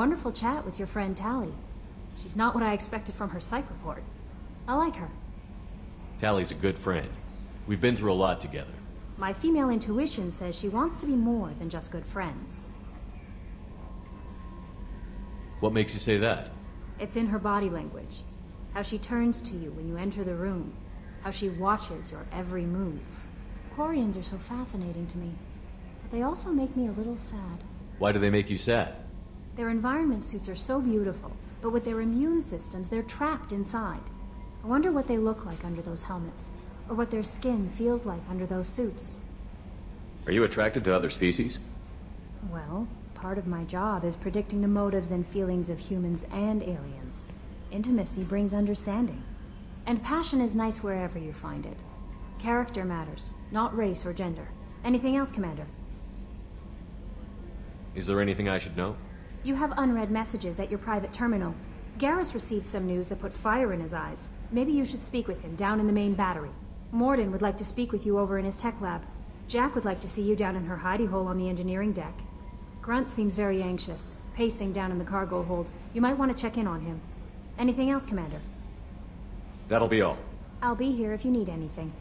wonderful chat with your friend Tali. She's not what I expected from her psych report. I like her. Tali's a good friend. We've been through a lot together. My female intuition says she wants to be more than just good friends. What makes you say that? It's in her body language. How she turns to you when you enter the room. How she watches your every move. Quarians are so fascinating to me, but they also make me a little sad. Why do they make you sad? Their environment suits are so beautiful, but with their immune systems, they're trapped inside. I wonder what they look like under those helmets, or what their skin feels like under those suits. Are you attracted to other species? Well, part of my job is predicting the motives and feelings of humans and aliens. Intimacy brings understanding. And passion is nice wherever you find it. Character matters, not race or gender. Anything else, Commander? Is there anything I should know? You have unread messages at your private terminal. Garrus received some news that put fire in his eyes. Maybe you should speak with him down in the main battery. Mordin would like to speak with you over in his tech lab. Jack would like to see you down in her hidey hole on the engineering deck. Grunt seems very anxious, pacing down in the cargo hold. You might want to check in on him. Anything else, Commander? That'll be all. I'll be here if you need anything.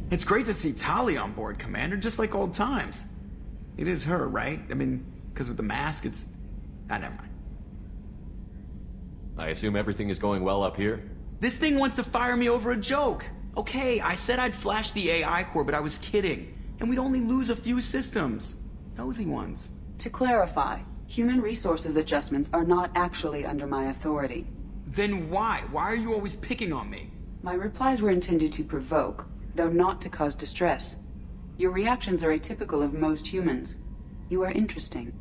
It's great to see Tali on board, Commander, just like old times. It is her, right? I mean, because with the mask, it's... never mind. I assume everything is going well up here? This thing wants to fire me over a joke. Okay, I said I'd flash the AI core, but I was kidding. And we'd only lose a few systems. Nosy ones. To clarify, human resources adjustments are not actually under my authority. Then why? Why are you always picking on me? My replies were intended to provoke, though not to cause distress. Your reactions are atypical of most humans. You are interesting.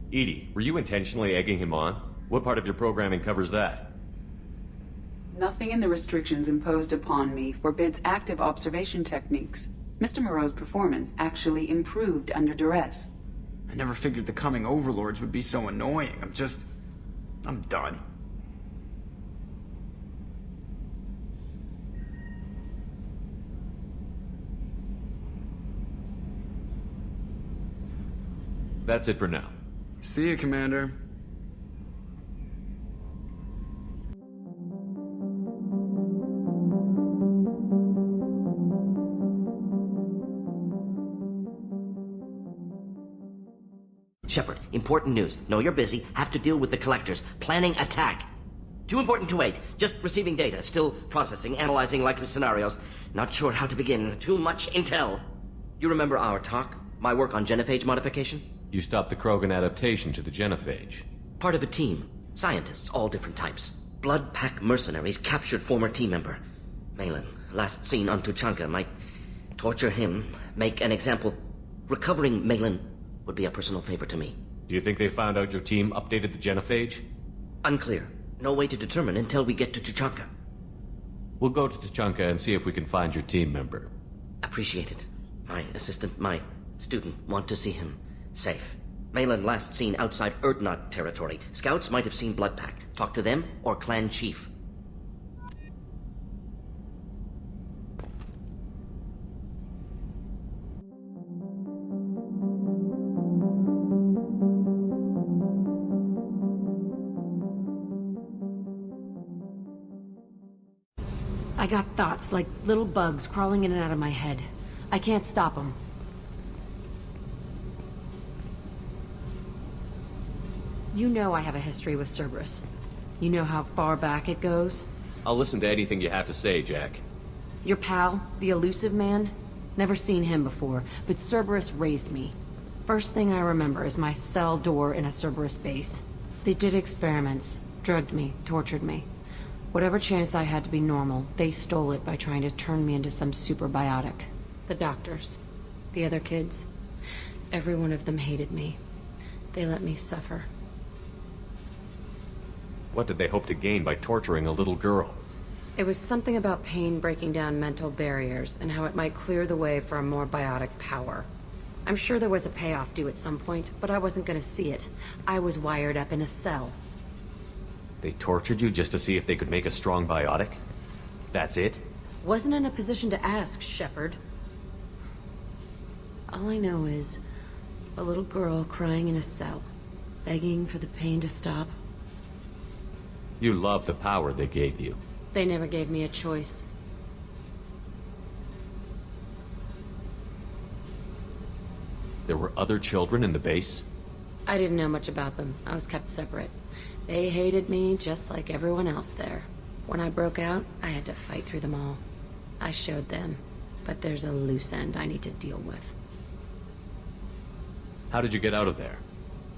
Edie, were you intentionally egging him on? What part of your programming covers that? Nothing in the restrictions imposed upon me forbids active observation techniques. Mr. Moreau's performance actually improved under duress. I never figured the coming overlords would be so annoying. I'm done. That's it for now. See you, Commander. Shepard, important news. Know you're busy. Have to deal with the collectors. Planning attack. Too important to wait. Just receiving data. Still processing, analyzing likely scenarios. Not sure how to begin. Too much intel. You remember our talk? My work on genophage modification? You stopped the Krogan adaptation to the genophage. Part of a team. Scientists, all different types. Blood Pack mercenaries captured former team member. Malin, last seen on Tuchanka, might torture him, make an example. Recovering Malin would be a personal favor to me. Do you think they found out your team updated the genophage? Unclear. No way to determine until we get to Tuchanka. We'll go to Tuchanka and see if we can find your team member. Appreciate it. My assistant, my student, want to see him safe. Malin last seen outside Erdnot territory. Scouts might have seen Bloodpack. Talk to them or clan chief. I got thoughts like little bugs crawling in and out of my head. I can't stop them. You know I have a history with Cerberus. You know how far back it goes? I'll listen to anything you have to say, Jack. Your pal, the elusive man? Never seen him before, but Cerberus raised me. First thing I remember is my cell door in a Cerberus base. They did experiments, drugged me, tortured me. Whatever chance I had to be normal, they stole it by trying to turn me into some superbiotic. The doctors, the other kids, every one of them hated me. They let me suffer. What did they hope to gain by torturing a little girl? It was something about pain breaking down mental barriers and how it might clear the way for a more biotic power. I'm sure there was a payoff due at some point, but I wasn't gonna see it. I was wired up in a cell. They tortured you just to see if they could make a strong biotic? That's it? Wasn't in a position to ask, Shepard. All I know is a little girl crying in a cell, begging for the pain to stop. You love the power they gave you. They never gave me a choice. There were other children in the base? I didn't know much about them. I was kept separate. They hated me just like everyone else there. When I broke out, I had to fight through them all. I showed them, but there's a loose end I need to deal with. How did you get out of there?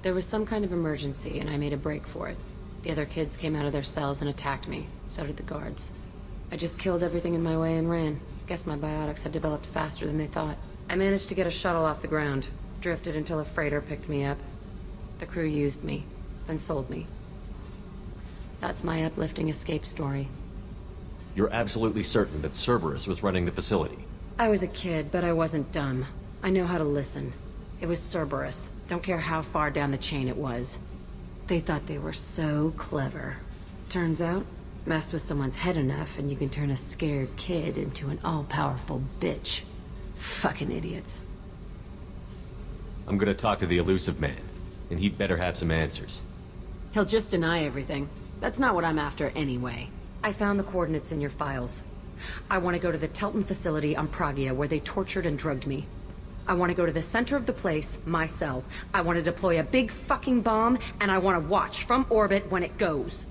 There was some kind of emergency, and I made a break for it. The other kids came out of their cells and attacked me. So did the guards. I just killed everything in my way and ran. Guess my biotics had developed faster than they thought. I managed to get a shuttle off the ground. Drifted until a freighter picked me up. The crew used me, then sold me. That's my uplifting escape story. You're absolutely certain that Cerberus was running the facility? I was a kid, but I wasn't dumb. I know how to listen. It was Cerberus. Don't care how far down the chain it was. They thought they were so clever. Turns out, mess with someone's head enough and you can turn a scared kid into an all-powerful bitch. Fucking idiots. I'm gonna talk to the elusive man, and he'd better have some answers. He'll just deny everything. That's not what I'm after anyway. I found the coordinates in your files. I want to go to the Telton facility on Pragia where they tortured and drugged me. I want to go to the center of the place, my cell. I want to deploy a big fucking bomb, and I want to watch from orbit when it goes.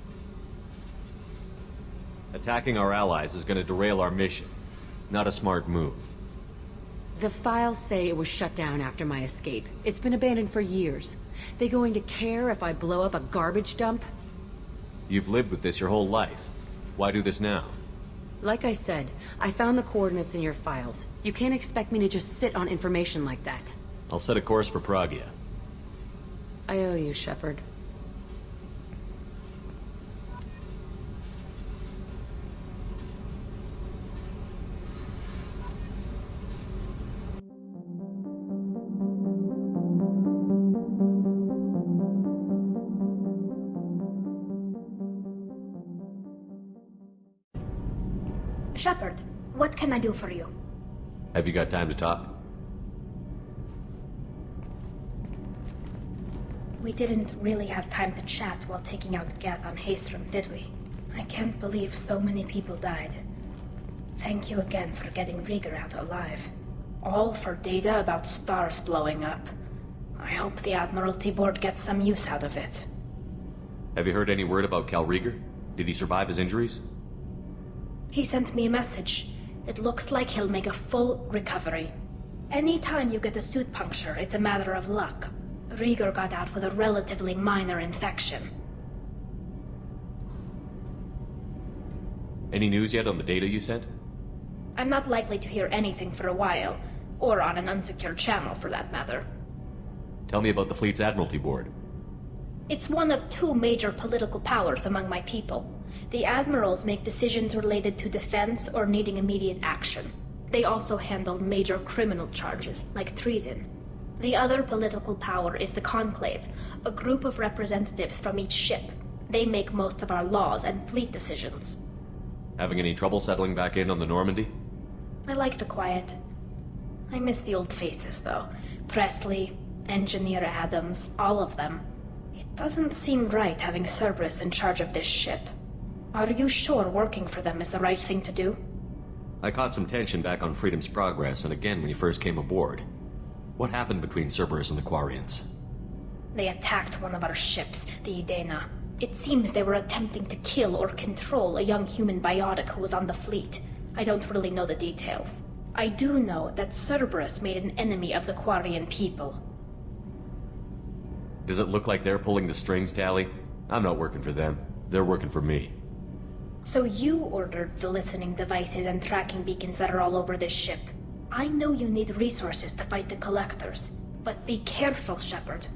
Attacking our allies is gonna derail our mission. Not a smart move. The files say it was shut down after my escape. It's been abandoned for years. They going to care if I blow up a garbage dump? You've lived with this your whole life. Why do this now? Like I said, I found the coordinates in your files. You can't expect me to just sit on information like that. I'll set a course for Pragia. I owe you, Shepard. Shepard, what can I do for you? Have you got time to talk? We didn't really have time to chat while taking out Gath on Haestrom, did we? I can't believe so many people died. Thank you again for getting Rieger out alive. All for data about stars blowing up. I hope the Admiralty Board gets some use out of it. Have you heard any word about Cal Rieger? Did he survive his injuries? He sent me a message. It looks like he'll make a full recovery. Anytime you get a suit puncture, it's a matter of luck. Rieger got out with a relatively minor infection. Any news yet on the data you sent? I'm not likely to hear anything for a while, or on an unsecured channel for that matter. Tell me about the fleet's Admiralty Board. It's one of two major political powers among my people. The admirals make decisions related to defense or needing immediate action. They also handle major criminal charges, like treason. The other political power is the Conclave, a group of representatives from each ship. They make most of our laws and fleet decisions. Having any trouble settling back in on the Normandy? I like the quiet. I miss the old faces, though. Presley, Engineer Adams, all of them. It doesn't seem right having Cerberus in charge of this ship. Are you sure working for them is the right thing to do? I caught some tension back on Freedom's Progress and again when you first came aboard. What happened between Cerberus and the Quarians? They attacked one of our ships, the Idena. It seems they were attempting to kill or control a young human biotic who was on the fleet. I don't really know the details. I do know that Cerberus made an enemy of the Quarian people. Does it look like they're pulling the strings, Tali? I'm not working for them. They're working for me. So you ordered the listening devices and tracking beacons that are all over this ship. I know you need resources to fight the Collectors, but be careful, Shepard.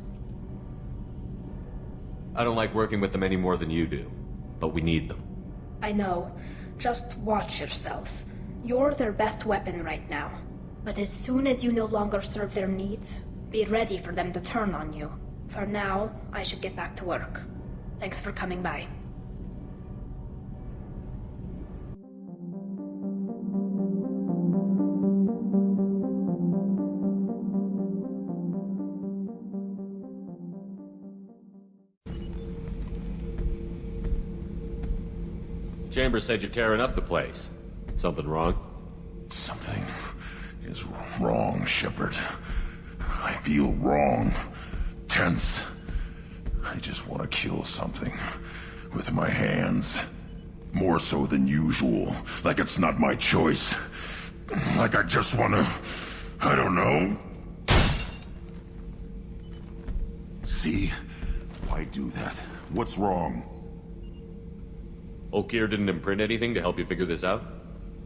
I don't like working with them any more than you do, but we need them. I know. Just watch yourself. You're their best weapon right now. But as soon as you no longer serve their needs, be ready for them to turn on you. For now, I should get back to work. Thanks for coming by. Chambers said you're tearing up the place. Something wrong? Something is wrong, Shepard. I feel wrong. Tense. I just want to kill something. With my hands. More so than usual. Like it's not my choice. Like I just want to... I don't know. See? Why do that? What's wrong? Okeer didn't imprint anything to help you figure this out?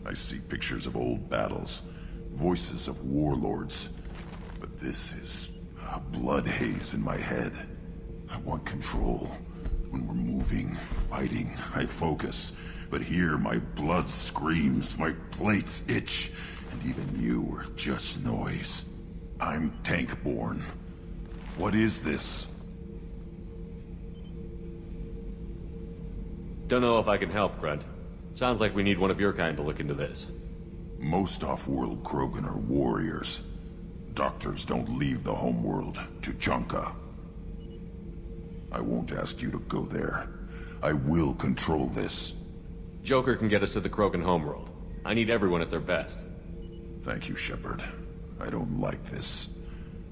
I see pictures of old battles. Voices of warlords. But this is a blood haze in my head. I want control. When we're moving, fighting, I focus. But here my blood screams, my plates itch, and even you are just noise. I'm tank-born. What is this? Don't know if I can help, Grunt. Sounds like we need one of your kind to look into this. Most off-world Krogan are warriors. Doctors don't leave the homeworld to Junka. I won't ask you to go there. I will control this. Joker can get us to the Krogan homeworld. I need everyone at their best. Thank you, Shepard. I don't like this.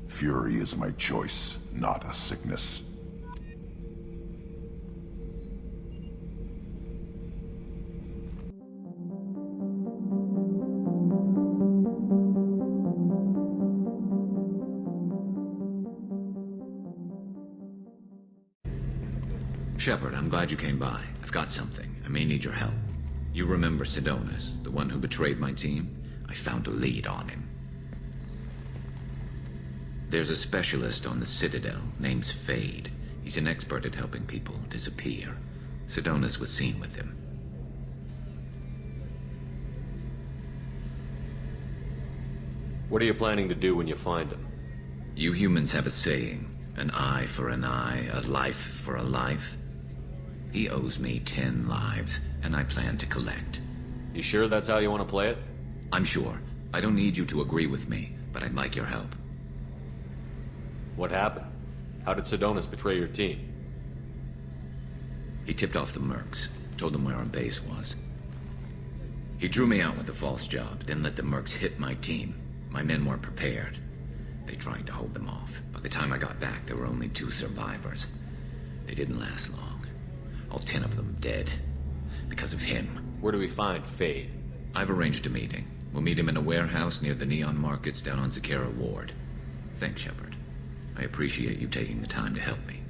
Fury is my choice, not a sickness. Shepard, I'm glad you came by. I've got something. I may need your help. You remember Sidonis, the one who betrayed my team? I found a lead on him. There's a specialist on the Citadel, name's Fade. He's an expert at helping people disappear. Sidonis was seen with him. What are you planning to do when you find him? You humans have a saying, an eye for an eye, a life for a life. He owes me 10 lives, and I plan to collect. You sure that's how you want to play it? I'm sure. I don't need you to agree with me, but I'd like your help. What happened? How did Sidonis betray your team? He tipped off the mercs, told them where our base was. He drew me out with a false job, then let the mercs hit my team. My men weren't prepared. They tried to hold them off. By the time I got back, there were only 2 survivors. They didn't last long. All 10 of them dead. Because of him. Where do we find Fade? I've arranged a meeting. We'll meet him in a warehouse near the Neon Markets down on Zakera Ward. Thanks, Shepard. I appreciate you taking the time to help me.